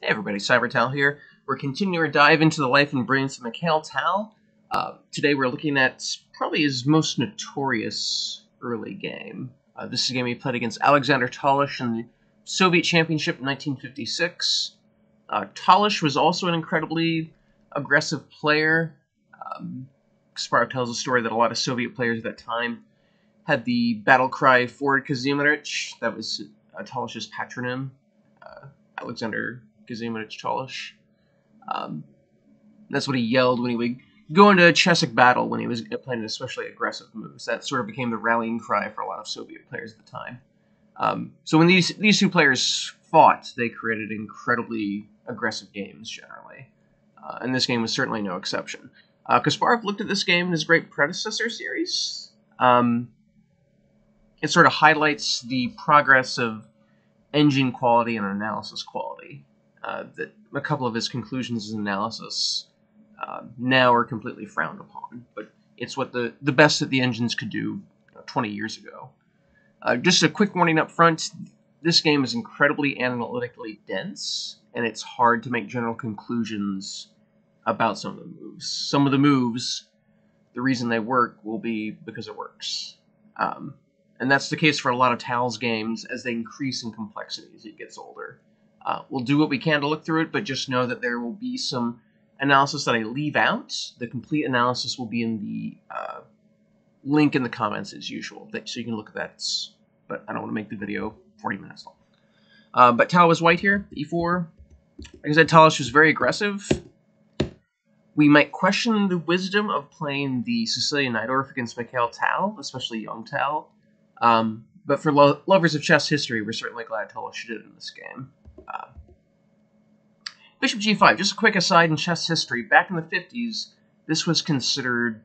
Hey everybody, CyberTal here. We're continuing our dive into the life and brilliance of Mikhail Tal. Today we're looking at probably his most notorious early game. This is a game he played against Alexander Tal-Tolush in the Soviet Championship in 1956. Tal-Tolush was also an incredibly aggressive player. Kasparov tells a story that a lot of Soviet players at that time had the battle cry "Forward Kazimierz." That was Tal-Tolush's patronym. Alexander Kazimierz Tal-Tolush. That's what he yelled when he would go into a chessic battle when he was playing especially aggressive moves. That sort of became the rallying cry for a lot of Soviet players at the time. So when these two players fought, they created incredibly aggressive games generally. And this game was certainly no exception. Kasparov looked at this game in his great predecessor series. It sort of highlights the progress of engine quality and analysis quality. That a couple of his conclusions and analysis now are completely frowned upon, but it's what the best that the engines could do 20 years ago. Just a quick warning up front, this game is incredibly analytically dense, and it's hard to make general conclusions about some of the moves. Some of the moves, the reason they work will be because it works. And that's the case for a lot of Tal's games as they increase in complexity as it gets older. We'll do what we can to look through it, but just know that there will be some analysis that I leave out. The complete analysis will be in the link in the comments as usual, so you can look at that. But I don't want to make the video 40 minutes long. But Tal was white here, e4. Like I said, Tal-Tolush was very aggressive. We might question the wisdom of playing the Sicilian Najdorf against Mikhail Tal, especially young Tal. But for lovers of chess history, we're certainly glad Tal-Tolush did it in this game. Bishop g5, just a quick aside in chess history, back in the 50s, this was considered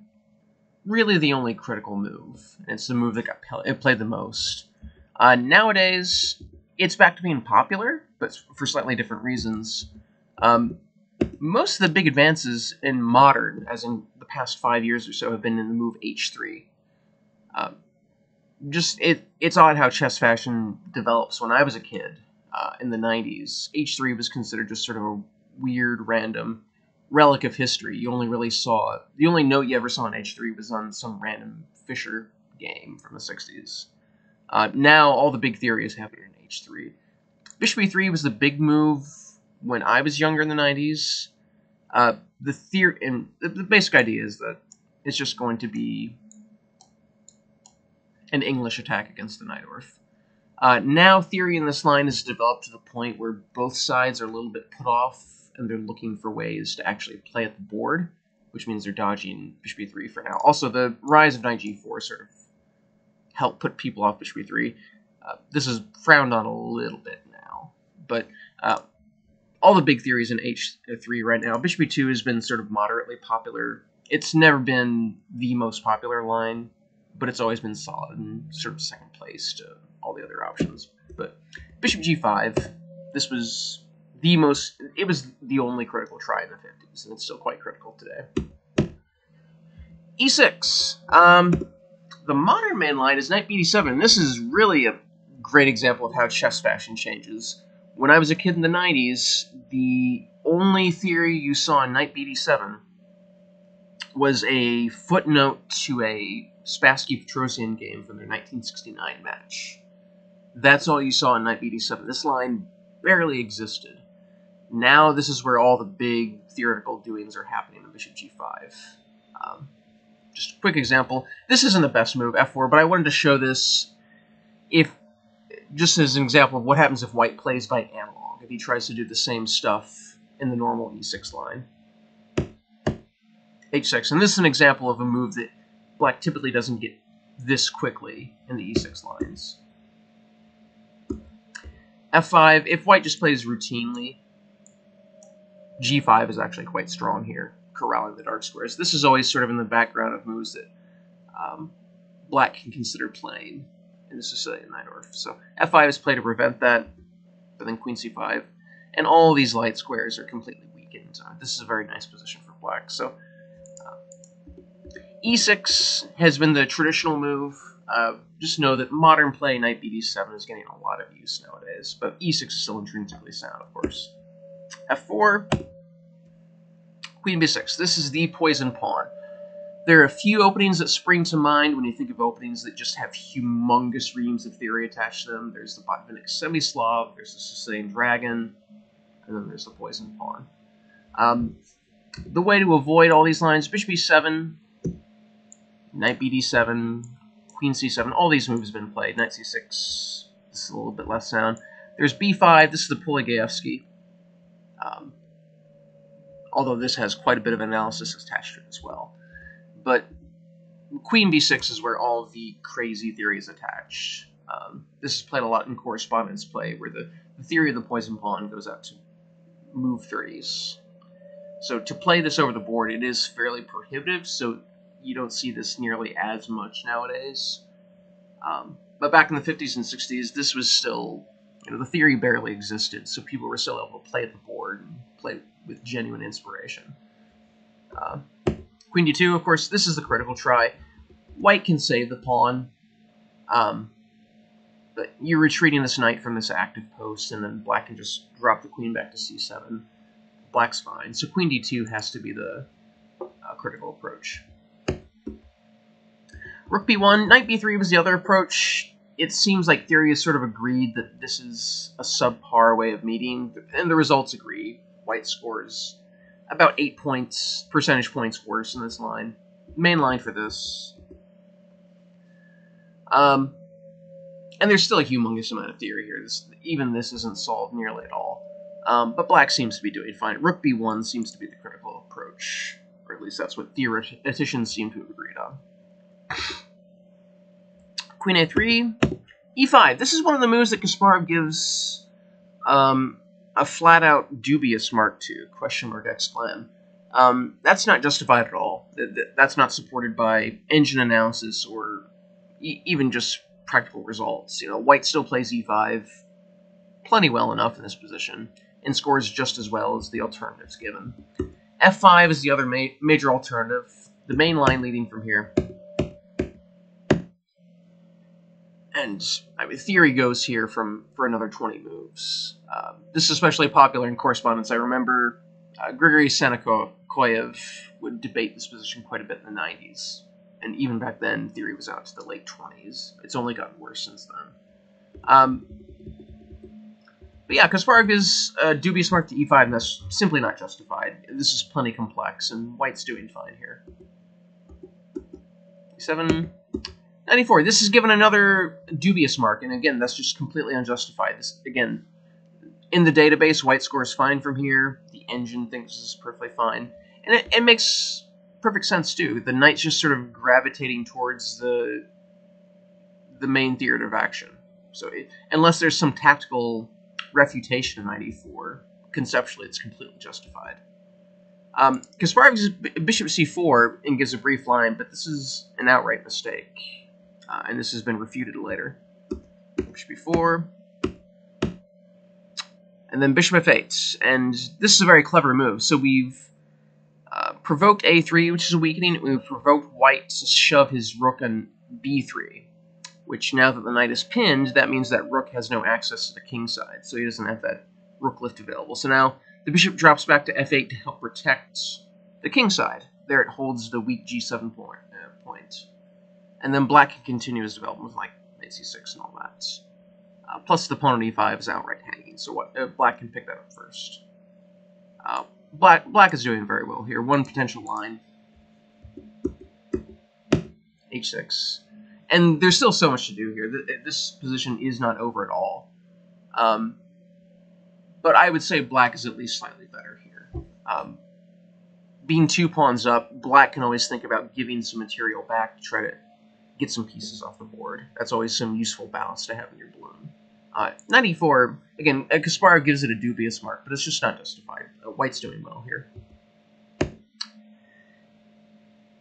really the only critical move. It's the move that got played the most. Nowadays, it's back to being popular, but for slightly different reasons. Most of the big advances in modern, as in the past 5 years or so, have been in the move h3. It's odd how chess fashion develops. When I was a kid, in the 90s, h3 was considered just sort of a weird, random relic of history. You only really saw it. The only note you ever saw on h3 was on some random Fischer game from the 60s. Now, all the big theory is happening in h3. Bishop e3 was the big move when I was younger in the 90s. The basic idea is that it's just going to be an English attack against the Najdorf. Now, theory in this line has developed to the point where both sides are a little bit put off, and they're looking for ways to actually play at the board, which means they're dodging bishop e3 for now. Also, the rise of knight g4 sort of helped put people off bishop e3. This is frowned on a little bit now, but all the big theories in h3 right now. Bishop e2 has been sort of moderately popular. It's never been the most popular line, but it's always been solid and sort of second place to all the other options. But bishop g5, this was it was the only critical try in the 50s, and it's still quite critical today. e6. The modern main line is knight b7, and this is really a great example of how chess fashion changes. When I was a kid in the 90s, the only theory you saw in knight b7 was a footnote to a Spassky-Petrosian game from their 1969 match. That's all you saw in knight b7. This line barely existed. Now this is where all the big theoretical doings are happening in bishop g5. Just a quick example. This isn't the best move, f4, but I wanted to show this just as an example of what happens if white plays by analog, if he tries to do the same stuff in the normal e6 line. h6, and this is an example of a move that black typically doesn't get this quickly in the e6 lines. f5, if white just plays routinely, g5 is actually quite strong here, corralling the dark squares. This is always sort of in the background of moves that black can consider playing in the Sicilian Najdorf. So f5 is played to prevent that, but then queen c5, and all these light squares are completely weakened. This is a very nice position for black. So e6 has been the traditional move. Just know that modern play knight bd7 is getting a lot of use nowadays, but e6 is still intrinsically sound, of course. F4, queen b6. This is the poison pawn. There are a few openings that spring to mind when you think of openings that just have humongous reams of theory attached to them. There's the Botvinnik Semi-Slav, there's the Sicilian Dragon, and then there's the poison pawn. The way to avoid all these lines, bishop e7, knight bd7, queen c7, all these moves have been played. Knight c6, this is a little bit less sound. There's b5, this is the Polygaevsky. Although this has quite a bit of analysis attached to it as well. But queen b6 is where all of the crazy theory is attached. This is played a lot in correspondence play, where the theory of the poison pawn goes out to move 30s. So to play this over the board, it is fairly prohibitive, so you don't see this nearly as much nowadays. But back in the 50s and 60s, this was still, the theory barely existed, so people were still able to play at the board and play with genuine inspiration. Queen d2, of course, this is the critical try. White can save the pawn, but you're retreating this knight from this active post, and then black can just drop the queen back to c7. Black's fine, so queen d2 has to be the critical approach. Rook b1, knight b3 was the other approach. It seems like theory has sort of agreed that this is a subpar way of meeting, and the results agree. White scores about 8 percentage points worse in this line. Main line for this. And there's still a humongous amount of theory here. Even this isn't solved nearly at all. But black seems to be doing fine. Rook b1 seems to be the critical approach, or at least that's what theoreticians seem to have agreed on. Queen a3, e5. This is one of the moves that Kasparov gives a flat-out dubious mark to, question mark exclam. That's not justified at all. That's not supported by engine analysis or even just practical results. White still plays e5 plenty well enough in this position, and scores just as well as the alternatives given. f5 is the other major alternative, the main line leading from here. And theory goes here for another 20 moves. This is especially popular in correspondence. I remember Grigory Sanakoyev would debate this position quite a bit in the 90s. And even back then, theory was out to the late 20s. It's only gotten worse since then. But yeah, Kasparov is dubious mark to e5, and that's simply not justified. This is plenty complex, and white's doing fine here. e7, 94. This is given another dubious mark, and again, that's just completely unjustified. This, again, in the database, white scores fine from here. The engine thinks this is perfectly fine. And it makes perfect sense, too. The knight's just sort of gravitating towards the main theater of action. So unless there's some tactical refutation in knight e4, conceptually it's completely justified. Kasparov uses bishop c4 and gives a brief line, but this is an outright mistake. And this has been refuted later. Bishop b4. And then bishop f8. And this is a very clever move. So we've provoked a3, which is a weakening. We've provoked white to shove his rook on b3. Which, now that the knight is pinned, that means that rook has no access to the king side. So he doesn't have that rook lift available. So now the bishop drops back to f8 to help protect the king side. There it holds the weak g7 point. And then black can continue his development with like knight c6 and all that. Plus the pawn on e5 is outright hanging, so black can pick that up first. Black is doing very well here. One potential line. h6. And there's still so much to do here. This position is not over at all. But I would say black is at least slightly better here. Being 2 pawns up, black can always think about giving some material back to try to get some pieces off the board. That's always some useful balance to have in your balloon. Knight e4, again, Kasparov gives it a dubious mark, but it's just not justified. White's doing well here.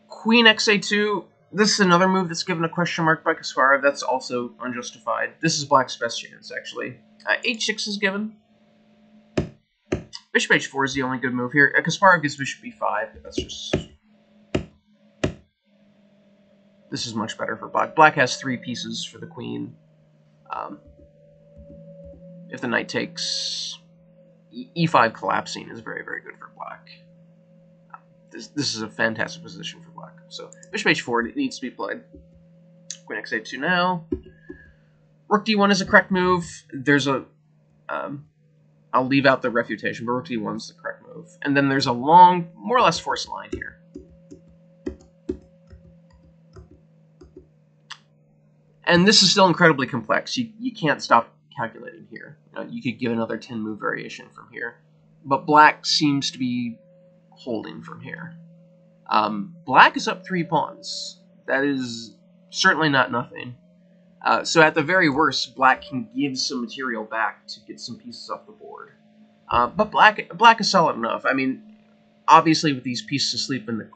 Queen xa2, this is another move that's given a question mark by Kasparov. That's also unjustified. This is black's best chance, actually. h6 is given. Bishop h4 is the only good move here. Kasparov gives bishop b5, but that's just... This is much better for black. Black has 3 pieces for the queen. If the knight takes... e5 collapsing is very, very good for black. This is a fantastic position for black. So bishop h4 needs to be played. Queen x8 now. Rook d1 is a correct move. There's a... I'll leave out the refutation, but rook d1 is the correct move. And then there's a long, more or less forced line here. And this is still incredibly complex. You can't stop calculating here. You could give another 10-move variation from here. But black seems to be holding from here. Black is up 3 pawns. That is certainly not nothing. So at the very worst, black can give some material back to get some pieces off the board. But black is solid enough. I mean, obviously with these pieces asleep in the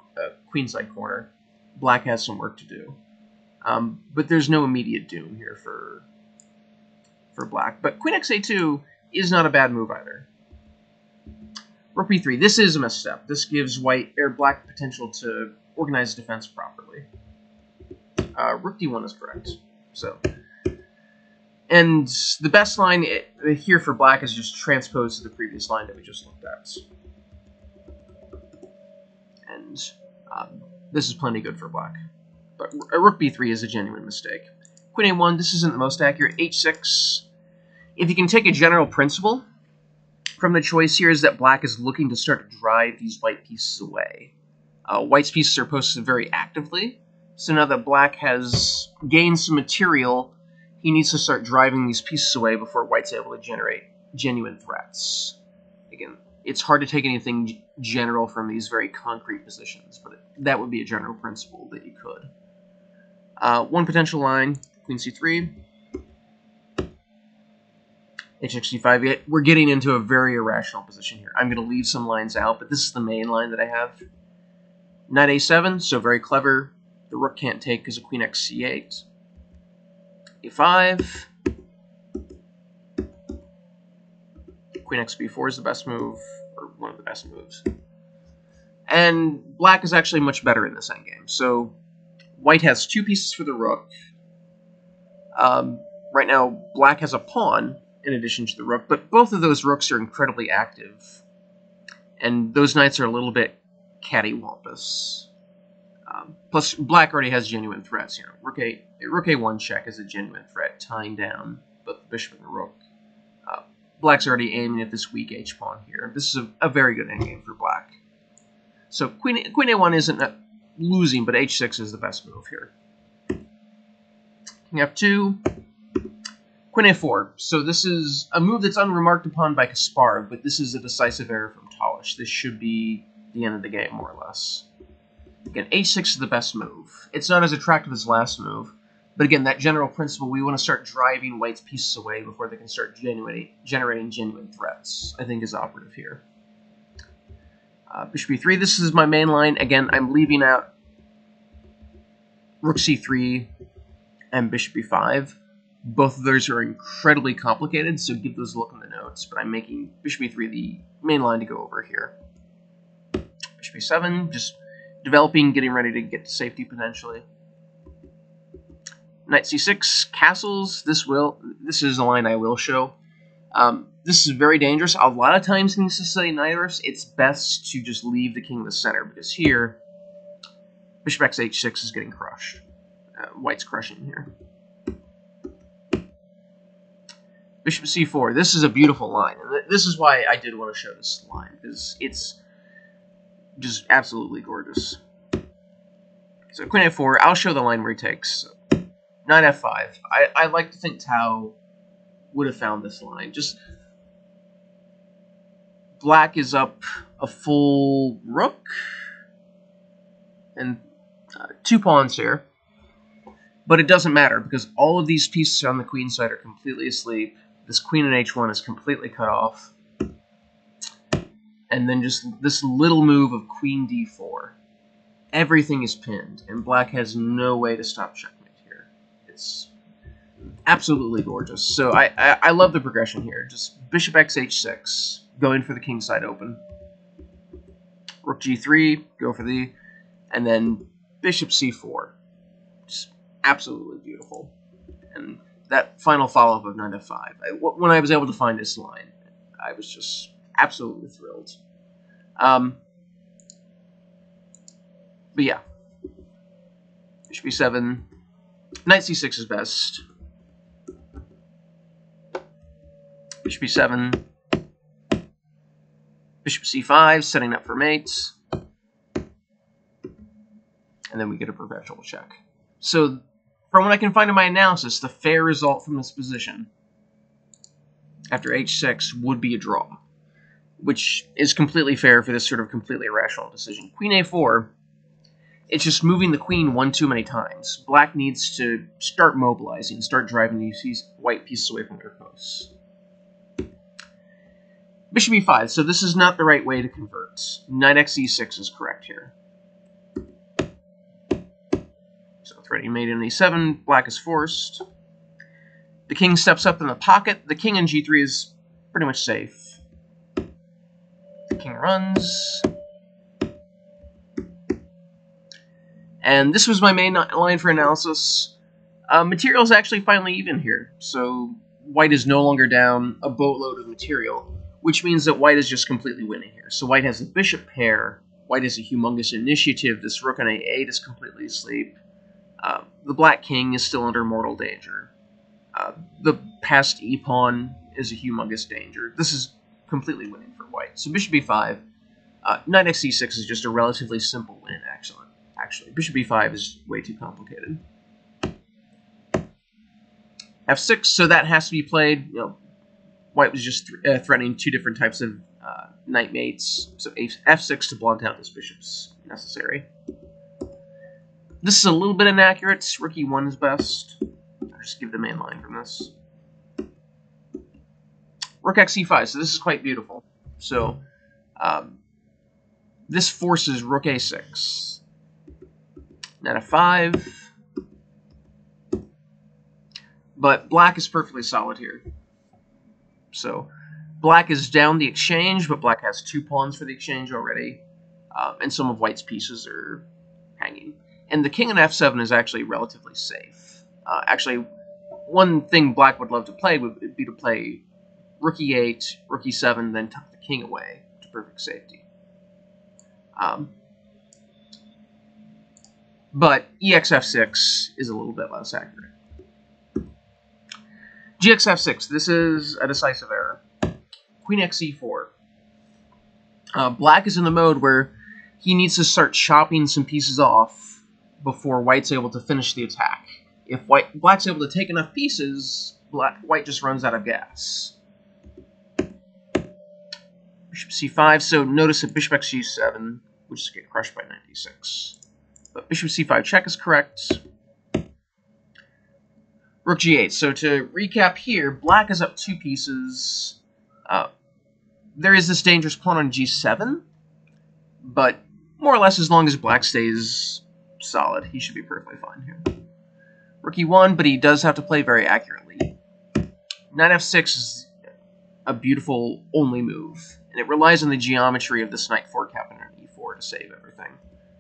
queenside corner, black has some work to do. But there's no immediate doom here for black. But queen x8 is not a bad move either. Rook b3. This is a misstep. This gives black potential to organize defense properly. Rook d1 is correct. So, and the best line here for black is just transposed to the previous line that we just looked at. And this is plenty good for black. But rook b3 is a genuine mistake. Queen a1, this isn't the most accurate. h6. If you can take a general principle from the choice here is that black is looking to start to drive these white pieces away. White's pieces are posted very actively, so now that black has gained some material, he needs to start driving these pieces away before white's able to generate genuine threats. Again, it's hard to take anything general from these very concrete positions, but that would be a general principle that you could. One potential line, queen c3. h6 we're getting into a very irrational position here. I'm going to leave some lines out, but this is the main line that I have. Knight a7, so very clever. The rook can't take because of queen x c8. a5. Queen x b4 is the best move, or one of the best moves. And black is actually much better in this endgame. So white has 2 pieces for the rook. Right now, black has a pawn in addition to the rook, but both of those rooks are incredibly active. And those knights are a little bit cattywampus. Plus, black already has genuine threats. Rook a1 check is a genuine threat, tying down both the bishop and the rook. Black's already aiming at this weak h-pawn here. This is a very good endgame for black. So queen a1 isn't losing, but h6 is the best move here. King f2. Queen a4. So this is a move that's unremarked upon by Kasparov, but this is a decisive error from Tal-Tolush. This should be the end of the game, more or less. Again, h6 is the best move. It's not as attractive as last move, but again, that general principle, we want to start driving white's pieces away before they can start generating genuine threats, I think is operative here. Bishop b3, this is my main line. Again, I'm leaving out rook c3 and bishop b5. Both of those are incredibly complicated, so give those a look in the notes, but I'm making bishop b3 the main line to go over here. Bishop b7, just developing, getting ready to get to safety potentially. Knight c6, castles, this is a line I will show. This is very dangerous. A lot of times in these society knighters, it's best to just leave the king in the center, because here, bishop x h6 is getting crushed. White's crushing here. Bishop c4, this is a beautiful line, and this is why I did want to show this line, because it's just absolutely gorgeous. So queen a4, I'll show the line where he takes. Knight f5. I like to think Tao would have found this line. Just black is up a full rook and 2 pawns here. But it doesn't matter, because all of these pieces on the queen side are completely asleep. This queen in h1 is completely cut off. And then just this little move of queen d4. Everything is pinned, and black has no way to stop checkmate here. It's absolutely gorgeous. So I love the progression here. Just bishop x h6, going for the king side open. Rook g3, go for the... And then bishop c4. Just absolutely beautiful. And that final follow-up of knight f5. When I was able to find this line, I was just absolutely thrilled. But yeah, bishop b7, knight c6 is best. Bishop b7, bishop c5, setting up for mates, and then we get a perpetual check. So, from what I can find in my analysis, the fair result from this position after h6 would be a draw, which is completely fair for this sort of completely irrational decision. Queen a4, it's just moving the queen one too many times. Black needs to start mobilizing, start driving these white pieces away from their posts. Bishop e5, so this is not the right way to convert. Knight x e6 is correct here. So threatening mate in e7, black is forced. The king steps up in the pocket. The king in g3 is pretty much safe. The king runs. And this was my main line for analysis. Material is actually finally even here. So white is no longer down a boatload of material, which means that white is just completely winning here. So white has a bishop pair. White has a humongous initiative. This rook on a8 is completely asleep. The black king is still under mortal danger. The passed e-pawn is a humongous danger. This is completely winning for white. So bishop b5, knight x e6 is just a relatively simple win, actually. Bishop b5 is way too complicated. f6, so that has to be played. You know, white was just threatening two different types of knight mates, so f6 to blunt out this bishop's necessary. This is a little bit inaccurate. Rook e1 is best. I'll just give the main line from this. Rook x e5, so this is quite beautiful. So this forces rook a6. Knight f5. But black is perfectly solid here. So black is down the exchange, but black has two pawns for the exchange already. And some of white's pieces are hanging. And the king on f7 is actually relatively safe. Actually, one thing black would love to play would be to play rook e8, rook e7, then tuck the king away to perfect safety. But ex f6 is a little bit less accurate. Gx f6, this is a decisive error. Queen x e4. Black is in the mode where he needs to start chopping some pieces off before white's able to finish the attack. If black's able to take enough pieces, white just runs out of gas. Bishop c5, so notice that bishop x g7 would just get crushed by knight d6. But bishop c5 check is correct. Rook g8. So to recap here, black is up two pieces. There is this dangerous pawn on g7, but more or less as long as black stays solid, he should be perfectly fine here. Rook e1, but he does have to play very accurately. Knight f6 is a beautiful only move, and it relies on the geometry of this knight 4 capping on e4 to save everything.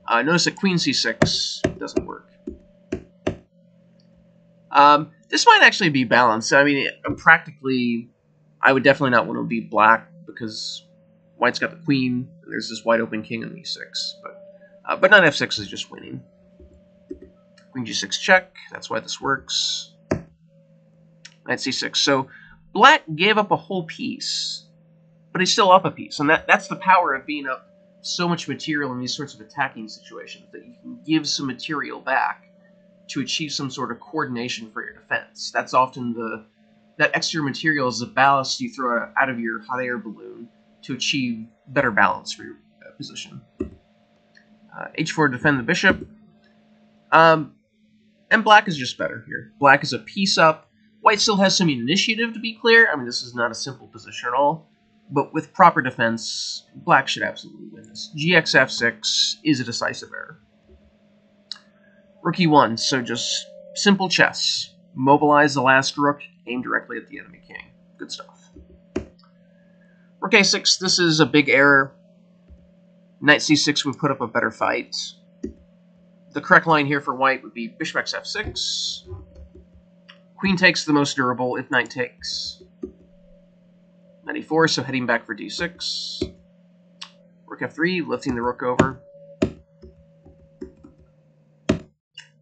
Notice that queen c6 doesn't work. This might actually be balanced. I mean, practically, I would definitely not want to beat black because white's got the queen, and there's this wide open king on e6. But knight f6 is just winning. Queen g6 check, that's why this works. Knight c6. So black gave up a whole piece, but he's still up a piece. And that's the power of being up so much material in these sorts of attacking situations, that you can give some material back to achieve some sort of coordination for your defense. That's often that extra material is the ballast you throw out of your hot air balloon to achieve better balance for your position. h4 to defend the bishop. And black is just better here. Black is a piece up. White still has some initiative, to be clear. I mean, this is not a simple position at all. But with proper defense, black should absolutely win this. Gx f6 is a decisive error. Rook e1, so just simple chess. Mobilize the last rook, aim directly at the enemy king. Good stuff. Rook a6, this is a big error. Knight c6 would put up a better fight. The correct line here for white would be bishop x f6. Queen takes the most durable if knight takes. 94, so heading back for d6. Rook f3, lifting the rook over.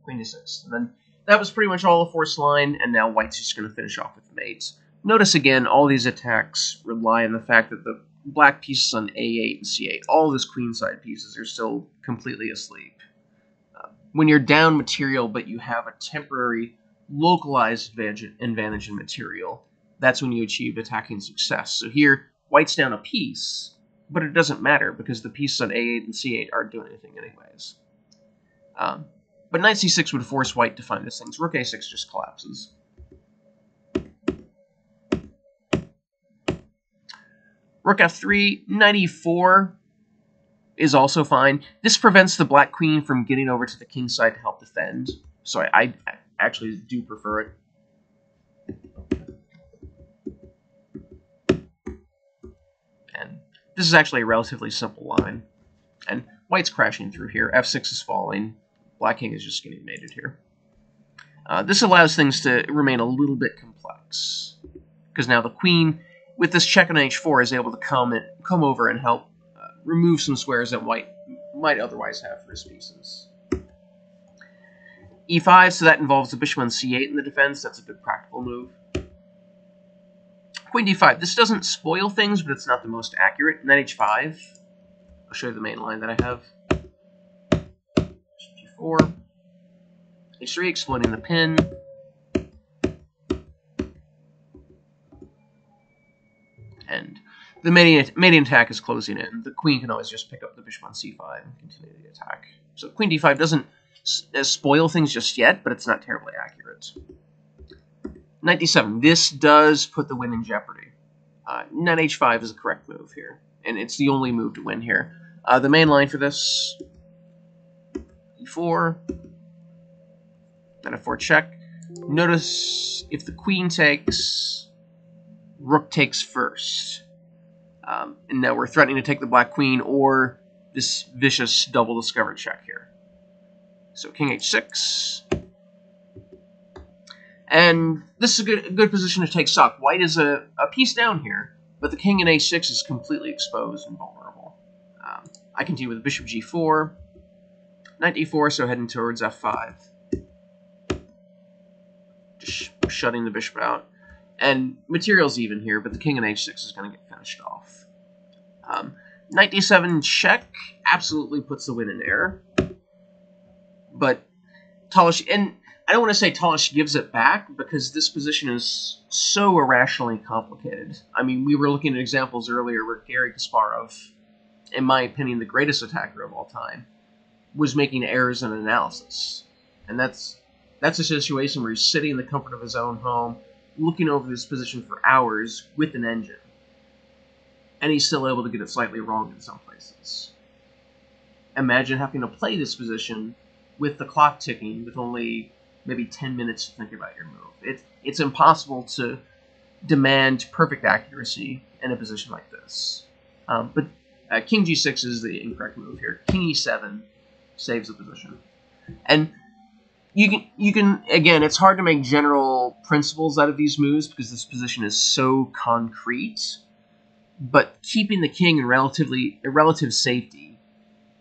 Queen d6. And then that was pretty much all the forced line, and now white's just going to finish off with mates. Notice again, all these attacks rely on the fact that the black pieces on a8 and c8, all those queenside pieces, are still completely asleep. When you're down material, but you have a temporary localized advantage in material, that's when you achieve attacking success. So here, white's down a piece, but it doesn't matter because the pieces on a8 and c8 aren't doing anything anyways. But knight c6 would force white to find these things. Rook a6 just collapses. Rook f3, knight e4 is also fine. This prevents the black queen from getting over to the king side to help defend, so I actually do prefer it. And this is actually a relatively simple line. And white's crashing through here. f6 is falling. Black king is just getting mated here. This allows things to remain a little bit complex, because now the queen, with this check on h4, is able to come over and help remove some squares that white might otherwise have for his pieces. e5, so that involves the bishop on c8 in the defense. That's a good practical move. Queen d5. This doesn't spoil things, but it's not the most accurate. Knight h5. I'll show you the main line that I have. G4. h3, exploiting the pin. And the mating attack is closing in. The queen can always just pick up the bishop on c5 and continue the attack. So queen d5 doesn't spoil things just yet, but it's not terribly accurate. Knight d7. This does put the win in jeopardy. Knight h5 is the correct move here, and it's the only move to win here. The main line for this, e4, then f4 check. Notice if the queen takes, rook takes first. And now we're threatening to take the black queen or this vicious double discovered check here. So king h6. And this is a good position to take stock. White is a piece down here, but the king in a6 is completely exposed and vulnerable. I continue with bishop g4. Knight d4, so heading towards f5. Just shutting the bishop out. And material's even here, but the king in h6 is going to get finished off. Knight d7 check absolutely puts the win in error. But Tal-Tolush, and I don't want to say Tal-Tolush gives it back, because this position is so irrationally complicated. I mean, we were looking at examples earlier where Garry Kasparov, in my opinion, the greatest attacker of all time, was making errors in analysis. And that's a situation where he's sitting in the comfort of his own home, looking over this position for hours with an engine. And he's still able to get it slightly wrong in some places. Imagine having to play this position with the clock ticking, with only maybe 10 minutes to think about your move. It's impossible to demand perfect accuracy in a position like this. But king g6 is the incorrect move here. King e7 saves the position. And you can again, it's hard to make general principles out of these moves because this position is so concrete, but keeping the king in relative safety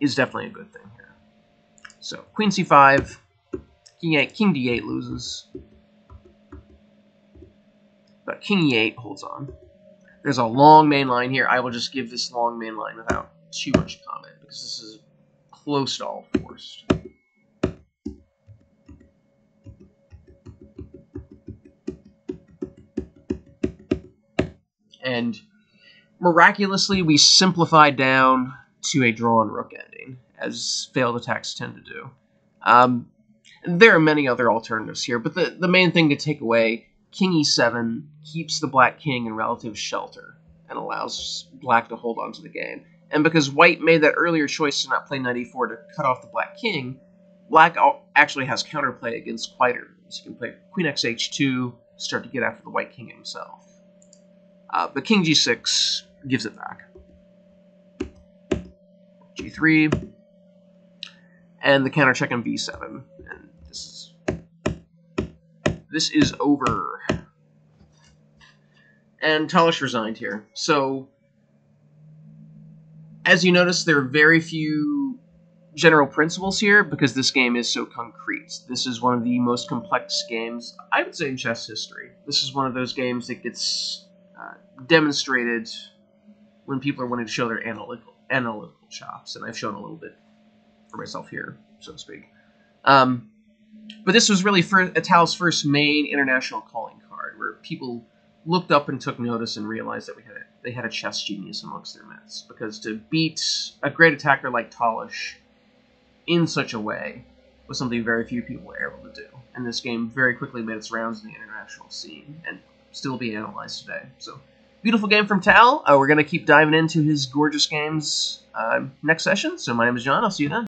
is definitely a good thing here. So queen c5, king d8 loses, but king e8 holds on. There's a long main line here. I will just give this long main line without too much comment because this is close to all forced. And miraculously, we simplify down to a drawn rook ending, as failed attacks tend to do. There are many other alternatives here, but the main thing to take away, king e7 keeps the black king in relative shelter and allows black to hold on to the game. And because white made that earlier choice to not play knight e4 to cut off the black king, black actually has counterplay against quieter moves. You can play queen xh2, start to get after the white king himself. But king g6 gives it back. g3, and the counter check on b7, and this is over. and Tal-Tolush resigned here. So, as you notice, there are very few general principles here because this game is so concrete. This is one of the most complex games, I would say, in chess history. This is one of those games that gets demonstrated when people are wanting to show their analytical chops, and I've shown a little bit for myself here, so to speak. But this was really Tal's first main international calling card, where people looked up and took notice and realized that they had a chess genius amongst their midst. Because to beat a great attacker like Tal-Tolush in such a way was something very few people were able to do. And this game very quickly made its rounds in the international scene, and still being analyzed today. So, beautiful game from Tal. We're going to keep diving into his gorgeous games next session. So my name is John. I'll see you then.